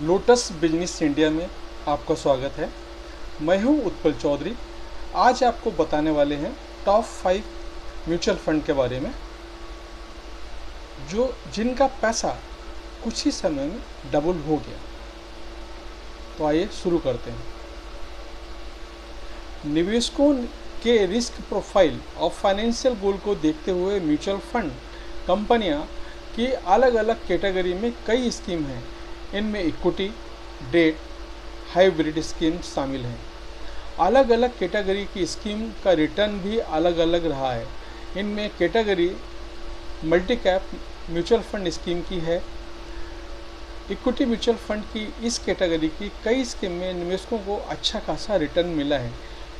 Lotus business India में आपका स्वागत है। मैं हूं उत्पल चौधरी। आज आपको बताने वाले हैं टॉप 5 म्यूचुअल फंड के बारे में जो जिनका पैसा कुछ ही समय में डबल हो गया। तो आइए शुरू करते हैं। निवेशकों के रिस्क प्रोफाइल और फाइनेंशियल गोल को देखते हुए म्यूचुअल फंड कंपनियां की अलग अलग कैटेगरी में कई स्कीम हैं। इनमें इक्विटी, डेट, हाइब्रिड स्कीम शामिल हैं। अलग अलग कैटेगरी की स्कीम का रिटर्न भी अलग अलग रहा है। इनमें category multi cap mutual fund scheme की है। इक्विटी म्यूचुअल फंड की इस कैटेगरी की कई स्कीम में निवेशकों को अच्छा खासा रिटर्न मिला है।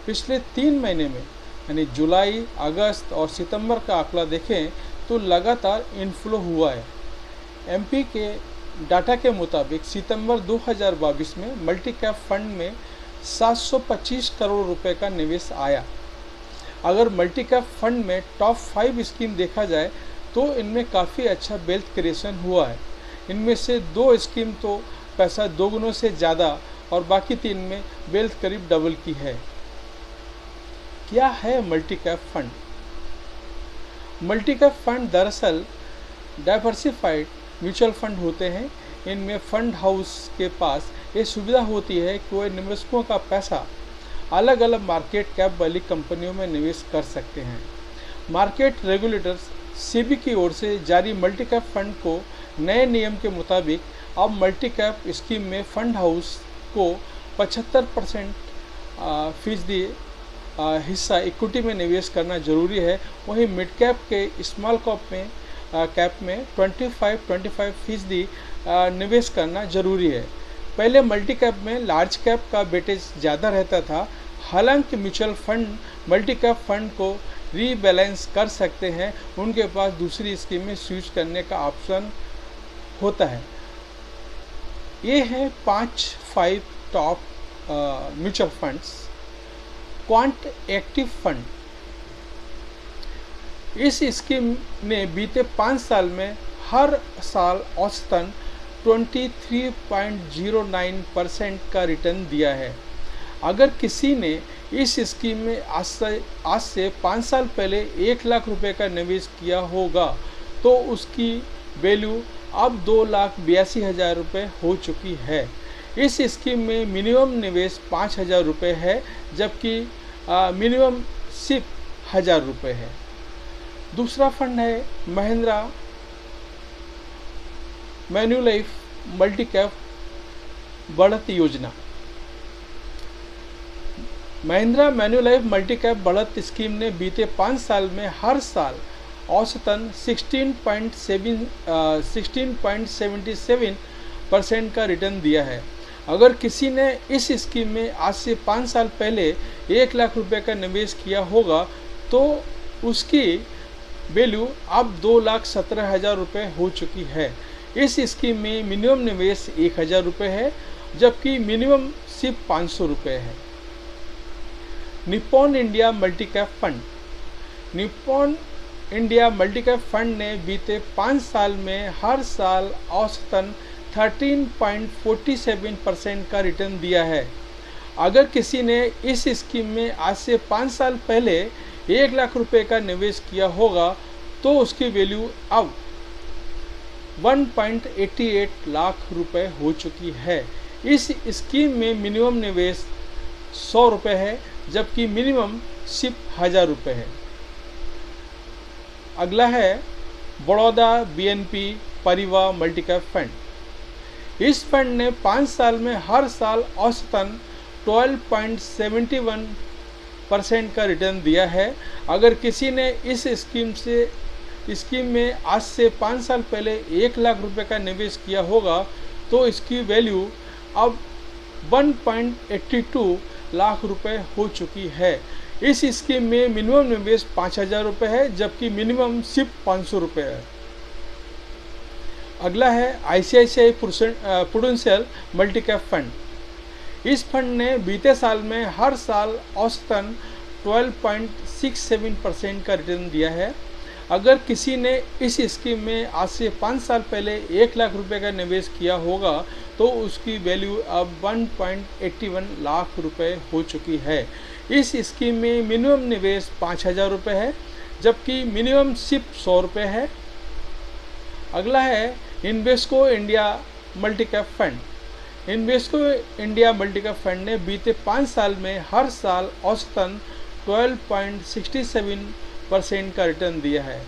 पिछले 3 महीने में यानी जुलाई, अगस्त और सितंबर का आंकड़ा देखें तो लगातार इनफ्लो हुआ है। एमपी के डाटा के मुताबिक सितंबर 2022 में मल्टी कैप फंड में 725 करोड़ रुपए का निवेश आया। अगर मल्टी कैप फंड में टॉप 5 स्कीम देखा जाए तो इनमें काफ़ी अच्छा वेल्थ क्रिएशन हुआ है। इनमें से 2 स्कीम तो पैसा 2 गुना से ज़्यादा और बाकी 3 में वेल्थ करीब डबल की है। क्या है multi cap fund? Multi cap fund दरअसल डाइवर्सिफाइड म्यूचुअल फंड होते हैं। इनमें फंड हाउस के पास ये सुविधा होती है कि वह निवेशकों का पैसा अलग अलग मार्केट कैप वाली कंपनियों में निवेश कर सकते हैं। मार्केट रेगुलेटर्स सेबी की ओर से जारी मल्टी कैप फंड को नए नियम के मुताबिक अब मल्टी कैप स्कीम में फंड हाउस को 75% फीसदी हिस्सा इक्विटी में निवेश करना जरूरी है। वहीं मिड कैप के स्मॉल कैप में 25 फीसदी निवेश करना जरूरी है। पहले मल्टी कैप में लार्ज कैप का वेटेज ज़्यादा रहता था। हालांकि mutual fund multi cap fund को रीबैलेंस कर सकते हैं, उनके पास दूसरी स्कीम में स्विच करने का ऑप्शन होता है। ये है 5 top mutual funds. Quant active fund, इस स्कीम ने बीते 5 साल में हर साल औसतन 23.09% का रिटर्न दिया है। अगर किसी ने इस स्कीम में आज से 5 साल पहले 1 लाख रुपए का निवेश किया होगा तो उसकी वैल्यू अब 2,82,000 रुपये हो चुकी है। इस स्कीम में मिनिमम निवेश 5,000 रुपये है, जबकि मिनिमम सिर्फ 1,000 रुपये है। दूसरा फंड है महिंद्रा मैन्युलाइफ मल्टी कैप बढ़त योजना। महिंद्रा मैन्युलाइफ मल्टी कैप बढ़त स्कीम ने बीते 5 साल में हर साल औसतन 16.77% का रिटर्न दिया है। अगर किसी ने इस स्कीम में आज से 5 साल पहले 1 लाख रुपए का निवेश किया होगा तो उसकी वैल्यू अब 2,17,000 रुपये हो चुकी है। इस स्कीम में मिनिमम निवेश 1,000 रुपये है, जबकि मिनिमम सिर्फ 500 रुपये है। Nippon India multi cap fund, Nippon India multi cap fund ने बीते 5 साल में हर साल औसतन 13.47% का रिटर्न दिया है। अगर किसी ने इस स्कीम में आज से 5 साल पहले 1 लाख रुपए का निवेश किया होगा तो उसकी वैल्यू अब 1.88 लाख रुपए हो चुकी है। इस स्कीम में मिनिमम निवेश 100 रुपये है, जबकि मिनिमम सिर्फ 1,000 रुपये है। अगला है Baroda BNP Paribas multi cap fund. इस फंड ने 5 साल में हर साल औसतन 12.71% का रिटर्न दिया है। अगर किसी ने इस स्कीम में आज से 5 साल पहले 1 लाख रुपए का निवेश किया होगा तो इसकी वैल्यू अब 1.82 लाख रुपए हो चुकी है। इस स्कीम में मिनिमम निवेश 5,000 रुपये है, जबकि मिनिमम सिर्फ 500 रुपये है। अगला है ICICI prudential multi cap fund. इस फंड ने बीते साल में हर साल औसतन 12.67% का रिटर्न दिया है। अगर किसी ने इस स्कीम में आज से 5 साल पहले 1 लाख रुपए का निवेश किया होगा तो उसकी वैल्यू अब 1.81 लाख रुपए हो चुकी है। इस स्कीम में मिनिमम निवेश 5,000 रुपये है, जबकि मिनिमम सिर्फ 100 रुपये है। अगला है Invesco India multi cap fund. Invesco India multi cap fund ने बीते 5 साल में हर साल औसतन 12.67% का रिटर्न दिया है।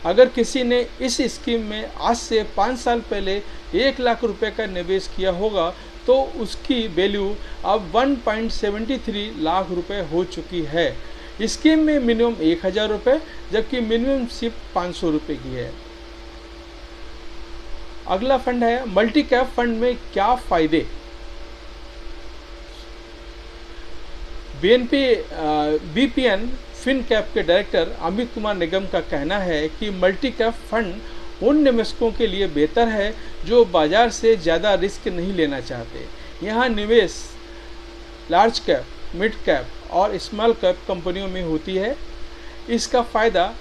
अगर किसी ने इस स्कीम में आज से 5 साल पहले 1 लाख रुपए का निवेश किया होगा तो उसकी वैल्यू अब 1.73 लाख रुपए हो चुकी है। स्कीम में मिनिमम 1,000 रुपये, जबकि मिनिमम सिर्फ 500 रुपये की है। अगला फंड है मल्टी कैप फंड में क्या फायदे। बीपीएन फिन कैप के डायरेक्टर अमित कुमार निगम का कहना है कि मल्टी कैप फंड उन निवेशकों के लिए बेहतर है जो बाजार से ज़्यादा रिस्क नहीं लेना चाहते। यहाँ निवेश लार्ज कैप, मिड कैप और स्मॉल कैप कंपनियों में होती है। इसका फ़ायदा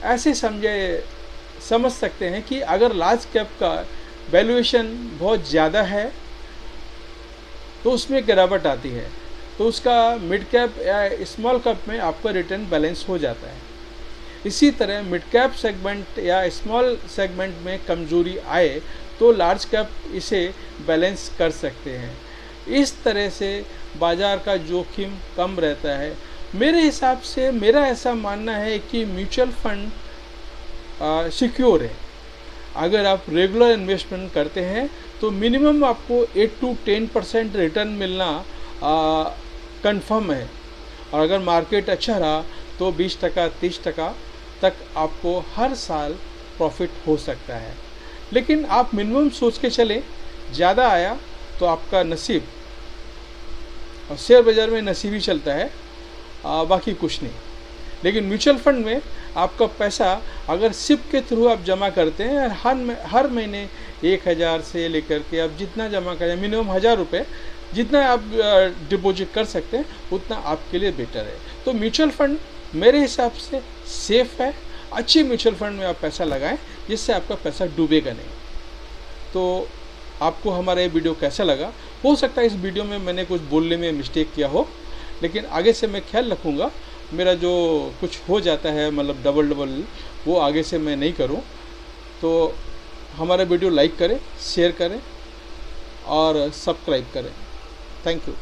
ऐसे समझ सकते हैं कि अगर लार्ज कैप का वैल्यूएशन बहुत ज़्यादा है तो उसमें गिरावट आती है, तो उसका मिड कैप या स्मॉल कैप में आपका रिटर्न बैलेंस हो जाता है। इसी तरह मिड कैप सेगमेंट या स्मॉल सेगमेंट में कमजोरी आए तो लार्ज कैप इसे बैलेंस कर सकते हैं। इस तरह से बाज़ार का जोखिम कम रहता है। मेरे हिसाब से मेरा ऐसा मानना है कि म्यूचुअल फंड सिक्योर है। अगर आप रेगुलर इन्वेस्टमेंट करते हैं तो मिनिमम आपको 8 to 10% रिटर्न मिलना कंफर्म है, और अगर मार्केट अच्छा रहा तो 20% 30% तक आपको हर साल प्रॉफिट हो सकता है। लेकिन आप मिनिमम सोच के चलें, ज़्यादा आया तो आपका नसीब, और शेयर बाज़ार में नसीब ही चलता है, बाकी कुछ नहीं। लेकिन म्यूचुअल फंड में आपका पैसा अगर सिप के थ्रू आप जमा करते हैं, हर महीने 1,000 से लेकर के आप जितना जमा करें, मिनिमम 1,000 रुपये जितना आप डिपॉजिट कर सकते हैं उतना आपके लिए बेटर है। तो म्यूचुअल फंड मेरे हिसाब से सेफ़ है। अच्छी म्यूचुअल फंड में आप पैसा लगाएं जिससे आपका पैसा डूबेगा नहीं। तो आपको हमारा ये वीडियो कैसा लगा? हो सकता है इस वीडियो में मैंने कुछ बोलने में मिस्टेक किया हो, लेकिन आगे से मैं ख्याल रखूँगा मेरा जो कुछ हो जाता है मतलब डबल वो आगे से मैं नहीं करूं। तो हमारा वीडियो लाइक करें, शेयर करें और सब्सक्राइब करें। Thank you.